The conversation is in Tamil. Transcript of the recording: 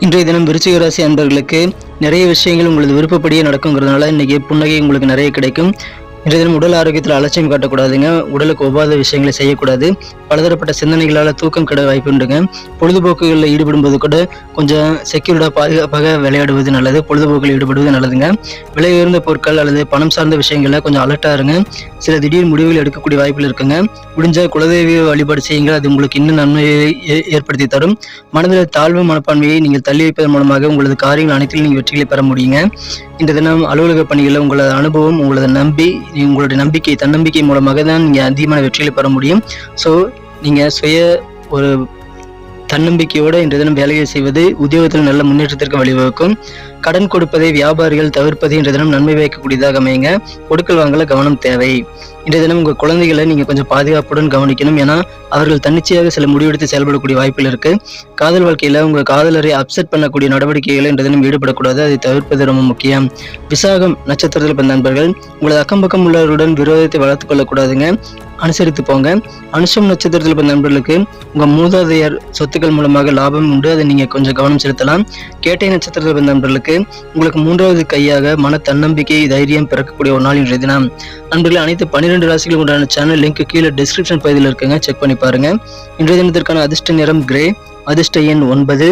இன்றைய தினம் விருச்சிக ராசி அன்பர்களுக்கு நிறைய விஷயங்கள் உங்களது விருப்பப்படியே நடக்குங்கிறதுனால இன்னைக்கு புன்னகை உங்களுக்கு நிறைய கிடைக்கும். இன்றைய தினம் உடல் ஆரோக்கியத்தில் அலட்சியம் காட்டக்கூடாதுங்க. உடலுக்கு ஒவ்வாத விஷயங்களை செய்யக்கூடாது. பலதரப்பட்ட சிந்தனைகளால் தூக்கம் கெட வாய்ப்பு உண்டுங்க. பொழுதுபோக்குகளில் ஈடுபடும்போது கூட கொஞ்சம் செக்யூர்டாக பாதுகாப்பாக விளையாடுவது நல்லது. பொழுதுபோக்கில் ஈடுபடுவது நல்லதுங்க. விலை உயர்ந்த பொருட்கள் அல்லது பணம் சார்ந்த விஷயங்களில் கொஞ்சம் அலர்ட்டாக இருங்க. சில திடீர் முடிவுகள் எடுக்கக்கூடிய வாய்ப்புகள் இருக்குங்க. முடிஞ்ச குலதெய்வ வழிபாடு செய்யுங்கள். அது உங்களுக்கு இன்னும் நன்மையை ஏற்படுத்தி தரும். மனதில் தாழ்வு மனப்பான்மையை நீங்கள் தள்ளி வைப்பதன் மூலமாக உங்களது காரியங்கள் அனைத்திலும் நீங்கள் வெற்றிகளை பெற முடியுங்க. இந்த தினம் அலுவலக பணிகளில் உங்களது அனுபவம், உங்களுடைய நம்பிக்கை, தன்னம்பிக்கை மூலமாக தான் நீங்கள் அதிகமான வெற்றிகளை பெற முடியும். ஸோ நீங்கள் ஒரு தன்னம்பிக்கையோடு இன்றைய தினம் வேலையை செய்வது உத்தியோகத்தில் நல்ல முன்னேற்றத்திற்கு வழிவகுக்கும். கடன் கொடுப்பதை வியாபாரிகள் தவிர்ப்பதை இன்றைய தினம் நன்மை வைக்கக்கூடியதாக அமையுங்க. கொடுக்கல் வாங்கல கவனம் தேவை. இன்றைய தினம் உங்கள் குழந்தைகளை நீங்கள் கொஞ்சம் பாதுகாப்புடன் கவனிக்கணும். ஏன்னா அவர்கள் தன்னிச்சையாக சில முடிவெடுத்து செயல்படக்கூடிய வாய்ப்புகள் இருக்கு. காதல் வாழ்க்கையில் உங்கள் காதலரை அப்செட் பண்ணக்கூடிய நடவடிக்கைகளை இன்றைய தினம் ஈடுபடக்கூடாது. அதை தவிர்ப்பது ரொம்ப முக்கியம். விசாகம் நட்சத்திரத்தில் பிறந்த நண்பர்கள் உங்களது அக்கம் பக்கம் உள்ளவர்களுடன் விரோதத்தை வளர்த்துக் கொள்ளக்கூடாதுங்க. அனுசரித்து போங்க. அனுஷம் நட்சத்திரத்தில் பிறந்த நண்பர்களுக்கு உங்கள் மூதாதையர் சொத்துக்கள் மூலமாக லாபம் உண்டு. அதை நீங்கள் கொஞ்சம் கவனம் செலுத்தலாம். கேட்டை நட்சத்திரத்தில் பிறந்த நண்பர்களுக்கு உங்களுக்கு மூன்றாவது கையாக மன தன்னம்பிக்கை, தைரியம் பிறக்கக்கூடிய ஒரு நாள் இன்றைய தினம். நண்பர்கள், அனைத்து 12 ராசிகளும் உண்டான சேனல் லிங்க் கீழே டிஸ்கிரிப்ஷன் பகுதியில் இருக்குங்க. செக் பண்ணி பாருங்க. இன்றைய தினத்திற்கான அதிர்ஷ்ட நிறம் கிரே, அதிர்ஷ்ட எண் 9,